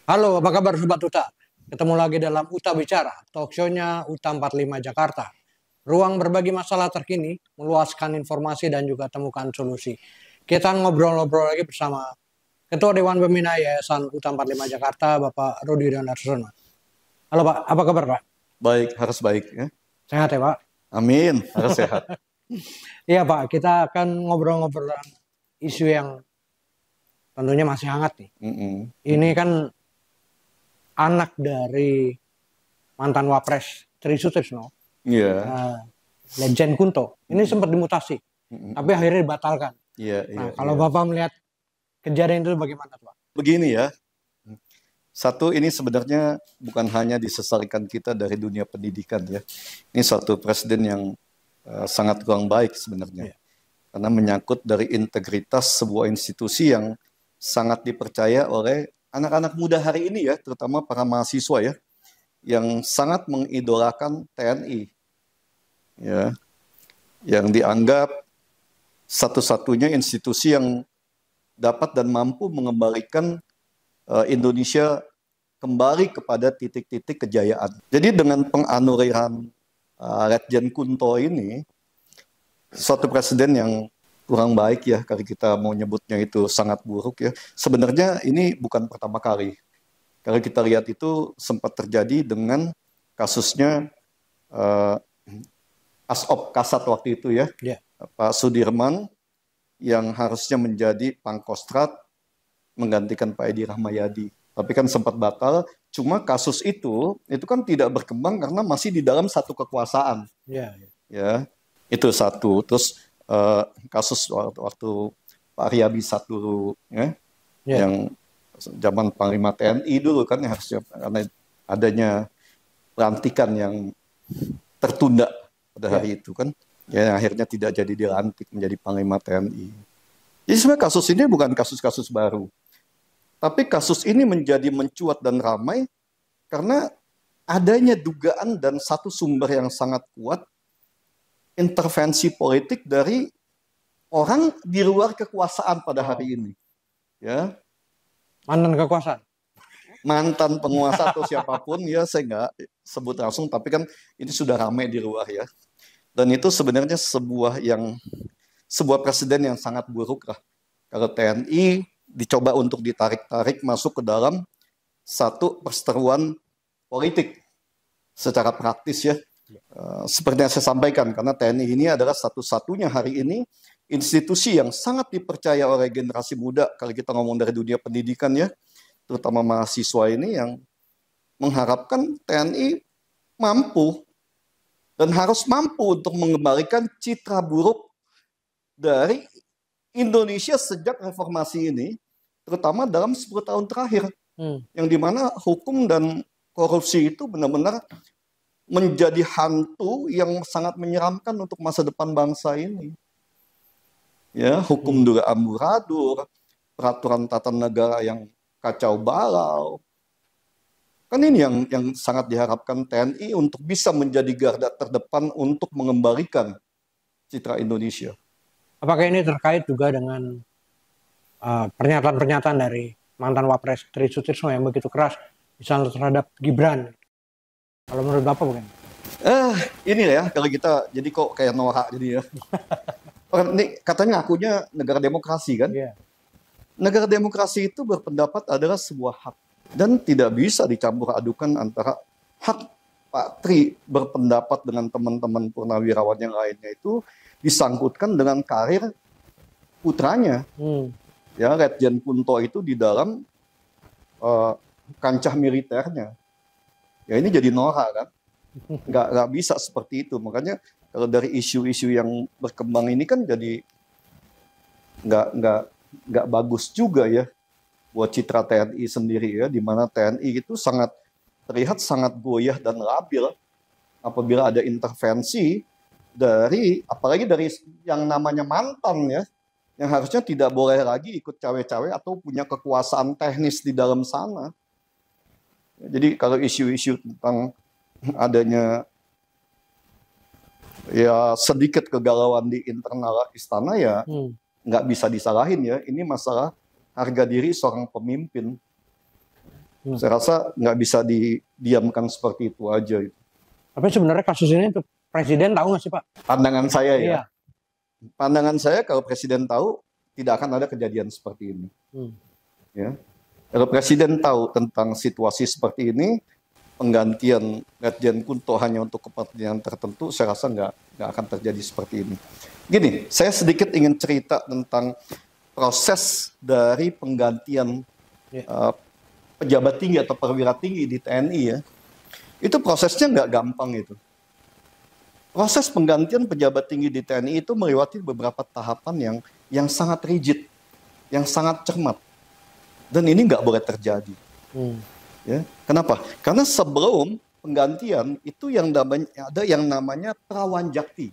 Halo, apa kabar Sobat Uta? Ketemu lagi dalam Uta Bicara, talk show-nya Uta 45 Jakarta. Ruang berbagi masalah terkini, meluaskan informasi dan juga temukan solusi. Kita ngobrol-ngobrol lagi bersama Ketua Dewan Pembina Yayasan Uta 45 Jakarta, Bapak Rudi Donarsono. Halo Pak, apa kabar Pak? Baik, harus baik ya. Sehat ya Pak? Amin, harus sehat. Iya Pak, kita akan ngobrol-ngobrol isu yang tentunya masih hangat nih. Ini kan anak dari mantan Wapres Tri Sutrisno, Legend Kunto, ini sempat dimutasi, tapi akhirnya dibatalkan. Kalau Bapak melihat kejadian itu bagaimana Pak? Begini ya, satu ini sebenarnya bukan hanya disesalkan kita dari dunia pendidikan ya, ini suatu presiden yang sangat kurang baik sebenarnya, karena menyangkut dari integritas sebuah institusi yang sangat dipercaya oleh anak-anak muda hari ini ya, terutama para mahasiswa ya, yang sangat mengidolakan TNI, ya, yang dianggap satu-satunya institusi yang dapat dan mampu mengembalikan Indonesia kembali kepada titik-titik kejayaan. Jadi dengan penganuriran Legend Kunto ini, suatu presiden yang kurang baik ya, kalau kita mau nyebutnya itu sangat buruk ya. Sebenarnya ini bukan pertama kali. Kalau kita lihat itu sempat terjadi dengan kasusnya Asop Kasat waktu itu ya, Pak Sudirman yang harusnya menjadi Pangkostrat menggantikan Pak Edi Rahmayadi. Tapi kan sempat batal, cuma kasus itu kan tidak berkembang karena masih di dalam satu kekuasaan. Ya, itu satu. Terus kasus waktu Pak Riyabisat dulu ya, yang zaman Panglima TNI dulu kan harusnya karena adanya pelantikan yang tertunda pada hari itu kan, ya akhirnya tidak jadi dilantik menjadi Panglima TNI. Jadi sebenarnya kasus ini bukan kasus-kasus baru, tapi kasus ini menjadi mencuat dan ramai karena adanya dugaan dan satu sumber yang sangat kuat, intervensi politik dari orang di luar kekuasaan pada hari ini. Ya. Mantan kekuasaan? Mantan penguasa atau siapapun ya, saya nggak sebut langsung, tapi kan ini sudah ramai di luar ya. Dan itu sebenarnya sebuah presiden yang sangat buruk lah. Kalau TNI dicoba untuk ditarik-tarik masuk ke dalam satu perseteruan politik secara praktis ya. Seperti yang saya sampaikan, karena TNI ini adalah satu-satunya hari ini institusi yang sangat dipercaya oleh generasi muda, kalau kita ngomong dari dunia pendidikan ya, terutama mahasiswa ini yang mengharapkan TNI mampu dan harus mampu untuk mengembalikan citra buruk dari Indonesia sejak reformasi ini, terutama dalam 10 tahun terakhir, yang dimana hukum dan korupsi itu benar-benar menjadi hantu yang sangat menyeramkan untuk masa depan bangsa ini. Ya, hukum juga amburadul, peraturan tata negara yang kacau balau. Kan ini yang sangat diharapkan TNI untuk bisa menjadi garda terdepan untuk mengembalikan citra Indonesia. Apakah ini terkait juga dengan pernyataan-pernyataan dari mantan Wapres Tri Sutrisno yang begitu keras, misalnya terhadap Gibran? Kalau menurut Bapak bagaimana? Ini ya, kalau kita jadi kok kayak norak jadi ya. Ini katanya ngakunya negara demokrasi kan? Negara demokrasi itu berpendapat adalah sebuah hak dan tidak bisa dicampur adukan antara hak Pak Tri berpendapat dengan teman-teman purnawirawan yang lainnya itu disangkutkan dengan karir putranya. Ya, Legend Kunto itu di dalam kancah militernya. Ya ini jadi norak kan? Nggak bisa seperti itu. Makanya kalau dari isu-isu yang berkembang ini kan jadi nggak bagus juga ya buat citra TNI sendiri ya, di mana TNI itu terlihat sangat goyah dan labil apabila ada intervensi dari, apalagi dari yang namanya mantan ya, yang harusnya tidak boleh lagi ikut cawe-cawe atau punya kekuasaan teknis di dalam sana. Jadi kalau isu-isu tentang adanya ya sedikit kegalauan di internal istana ya nggak bisa disalahin ya. Ini masalah harga diri seorang pemimpin. Saya rasa nggak bisa didiamkan seperti itu aja. Tapi sebenarnya kasus ini tuh Presiden tahu nggak sih Pak? Pandangan saya ya. Iya. Pandangan saya kalau Presiden tahu tidak akan ada kejadian seperti ini. Ya. Kalau Presiden tahu tentang situasi seperti ini, penggantian Ledjen Kunto hanya untuk kepentingan tertentu, saya rasa nggak akan terjadi seperti ini. Gini, saya sedikit ingin cerita tentang proses dari penggantian pejabat tinggi atau perwira tinggi di TNI ya. Itu prosesnya nggak gampang itu. Proses penggantian pejabat tinggi di TNI itu melewati beberapa tahapan yang sangat rigid, yang sangat cermat. Dan ini nggak boleh terjadi. Ya, kenapa? Karena sebelum penggantian itu ada yang namanya Prawanjakti.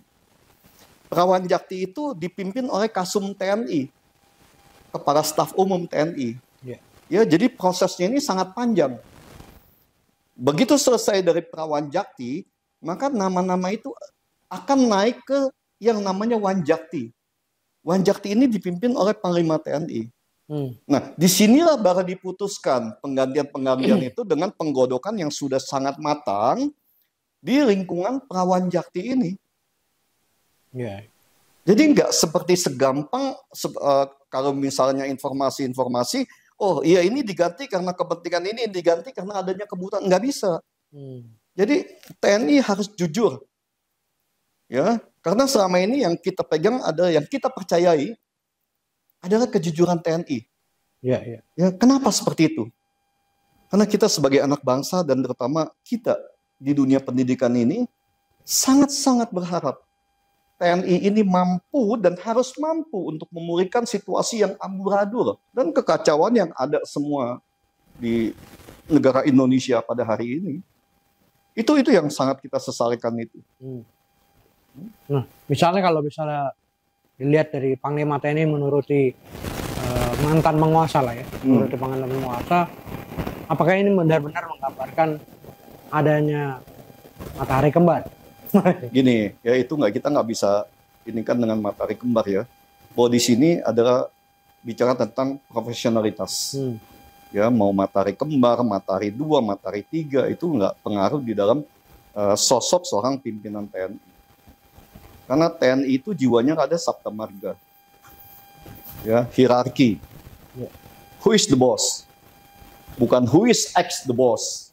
Prawanjakti itu dipimpin oleh Kasum TNI, Kepala Staf Umum TNI. Ya, jadi prosesnya ini sangat panjang. Begitu selesai dari Prawanjakti, maka nama-nama itu akan naik ke yang namanya Wanjakti. Wanjakti ini dipimpin oleh Panglima TNI. Nah, disinilah baru diputuskan penggantian itu dengan penggodokan yang sudah sangat matang di lingkungan Prawanjakti ini. Jadi nggak seperti segampang kalau misalnya informasi-informasi, oh iya ini diganti karena kepentingan ini, diganti karena adanya kebutuhan, nggak bisa. Jadi TNI harus jujur. Ya, karena selama ini yang kita pegang yang kita percayai adalah kejujuran TNI. Ya, kenapa seperti itu? Karena kita sebagai anak bangsa dan terutama kita di dunia pendidikan ini sangat-sangat berharap TNI ini mampu dan harus mampu untuk memulihkan situasi yang amburadul dan kekacauan yang ada semua di negara Indonesia pada hari ini. Itu yang sangat kita sesalkan itu. Nah, kalau misalnya dilihat dari Panglima TNI menuruti mantan penguasa lah ya, menuruti mantan penguasa, apakah ini benar-benar menggambarkan adanya matahari kembar? Gini, ya itu kita nggak bisa ini kan dengan matahari kembar ya. Bahwa di sini adalah bicara tentang profesionalitas. Ya, mau matahari kembar, matahari 2, matahari 3 itu nggak pengaruh di dalam sosok seorang pimpinan TNI. Karena TNI itu jiwanya ada sabta marga. Ya, hierarki. Who is the boss? Bukan who is ex the boss.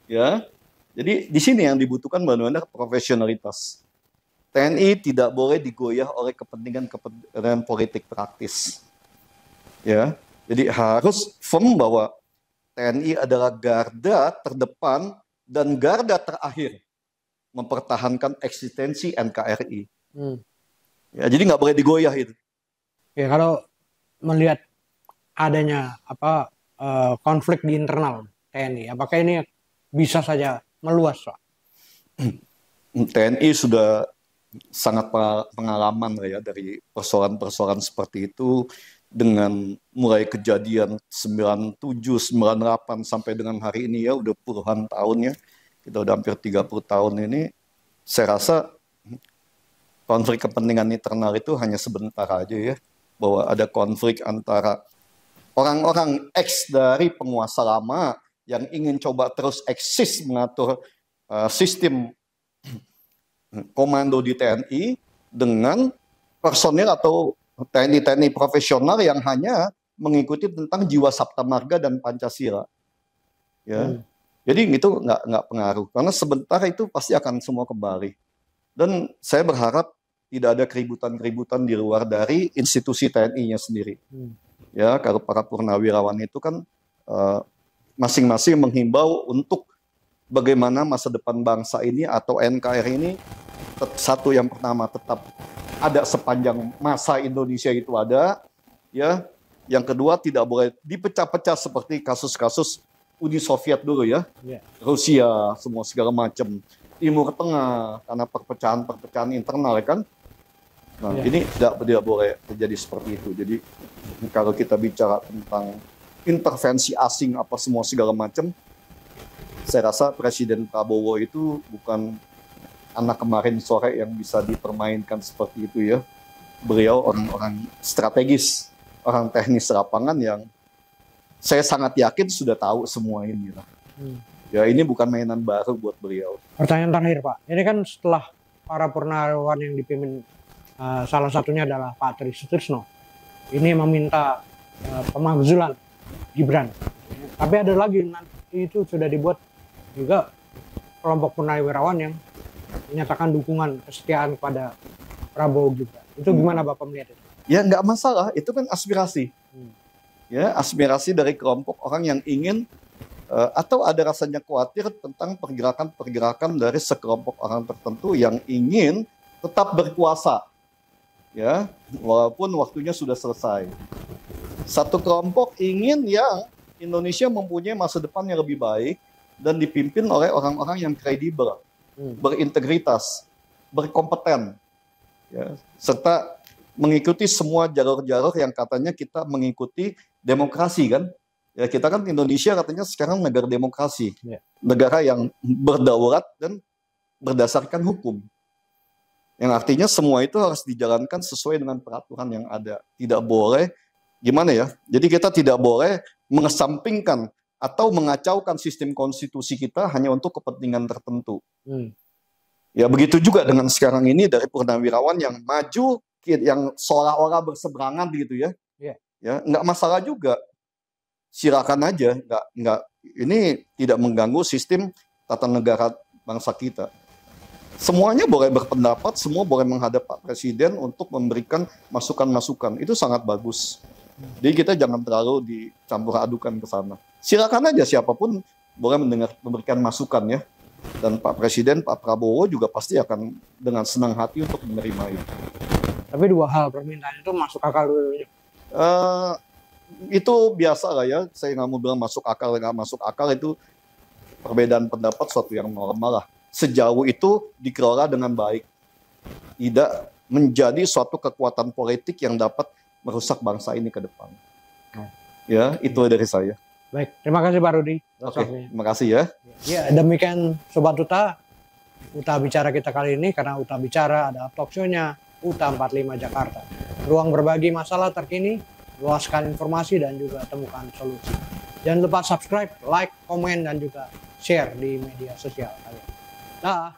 Ya. Jadi di sini yang dibutuhkan benar-benar profesionalitas. TNI tidak boleh digoyah oleh kepentingan politik praktis. Ya. Jadi harus firm bahwa TNI adalah garda terdepan dan garda terakhir mempertahankan eksistensi NKRI. Ya, jadi nggak boleh digoyah itu. Ya, kalau melihat adanya konflik di internal TNI, apakah ini bisa saja meluas, Pak? TNI sudah sangat pengalaman ya dari persoalan-persoalan seperti itu, dengan mulai kejadian 97, 98 sampai dengan hari ini ya udah puluhan tahun ya. Kita udah hampir 30 tahun ini, saya rasa konflik kepentingan internal itu hanya sebentar aja ya. Bahwa ada konflik antara orang-orang ex dari penguasa lama yang ingin coba terus eksis mengatur sistem komando di TNI dengan personil atau TNI profesional yang hanya mengikuti tentang jiwa Sabta Marga dan Pancasila. Ya. Jadi itu nggak pengaruh, karena sebentar itu pasti akan semua kembali. Dan saya berharap tidak ada keributan-keributan di luar dari institusi TNI-nya sendiri. Ya, kalau para purnawirawan itu kan masing-masing menghimbau untuk bagaimana masa depan bangsa ini atau NKRI ini satu yang pertama tetap ada sepanjang masa Indonesia itu ada, ya. Yang kedua tidak boleh dipecah-pecah seperti kasus-kasus Uni Soviet dulu ya, Rusia, semua segala macam, Timur Tengah karena perpecahan internal ya kan. Nah, ini tidak boleh terjadi seperti itu. Jadi kalau kita bicara tentang intervensi asing apa semua segala macam, saya rasa Presiden Prabowo itu bukan anak kemarin sore yang bisa dipermainkan seperti itu ya. Beliau orang-orang strategis, orang teknis lapangan yang saya sangat yakin sudah tahu semua ini lah. Ya ini bukan mainan baru buat beliau. Pertanyaan terakhir Pak, ini kan setelah para purnawirawan yang dipimpin salah satunya adalah Pak Tri Sutrisno, ini meminta pemakzulan Gibran. Tapi ada lagi nanti itu sudah dibuat juga kelompok purnawirawan yang menyatakan dukungan kesetiaan kepada Prabowo Gibran. Itu gimana Bapak melihat itu? Ya nggak masalah, itu kan aspirasi. Ya aspirasi dari kelompok orang yang ingin atau ada rasanya khawatir tentang pergerakan-pergerakan dari sekelompok orang tertentu yang ingin tetap berkuasa. Ya, walaupun waktunya sudah selesai. Satu kelompok ingin yang Indonesia mempunyai masa depan yang lebih baik dan dipimpin oleh orang-orang yang kredibel, berintegritas, berkompeten, ya, serta mengikuti semua jalur-jalur yang katanya kita mengikuti demokrasi kan. Ya kita kan Indonesia katanya sekarang negara demokrasi, negara yang berdaulat dan berdasarkan hukum. Yang artinya semua itu harus dijalankan sesuai dengan peraturan yang ada. Tidak boleh, gimana ya, jadi kita tidak boleh mengesampingkan atau mengacaukan sistem konstitusi kita hanya untuk kepentingan tertentu. Ya begitu juga dengan sekarang ini dari purnawirawan yang maju, yang seolah-olah berseberangan gitu ya. Ya nggak masalah juga, silakan aja, nggak ini tidak mengganggu sistem tata negara bangsa kita. Semuanya boleh berpendapat, semua boleh menghadap Pak Presiden untuk memberikan masukan-masukan, itu sangat bagus. Jadi kita jangan terlalu dicampur adukan ke sana. Silakan aja siapapun boleh memberikan masukan ya. Dan Pak Presiden, Pak Prabowo juga pasti akan dengan senang hati untuk menerima itu. Tapi dua hal permintaan itu masuk akal dulu. Itu biasa lah ya, saya nggak mau bilang masuk akal, nggak masuk akal, itu perbedaan pendapat suatu yang normal lah. Sejauh itu dikelola dengan baik, tidak menjadi suatu kekuatan politik yang dapat merusak bangsa ini ke depan. Ya, itu dari saya. Baik, terima kasih Pak Rudi. Oke, terima kasih ya. Ya, demikian Sobat Uta Bicara kita kali ini, karena Uta Bicara ada talk show-nya Uta 45 Jakarta. Ruang berbagi masalah terkini, luaskan informasi dan juga temukan solusi. Jangan lupa subscribe, like, komen, dan juga share di media sosial kalian. Dah.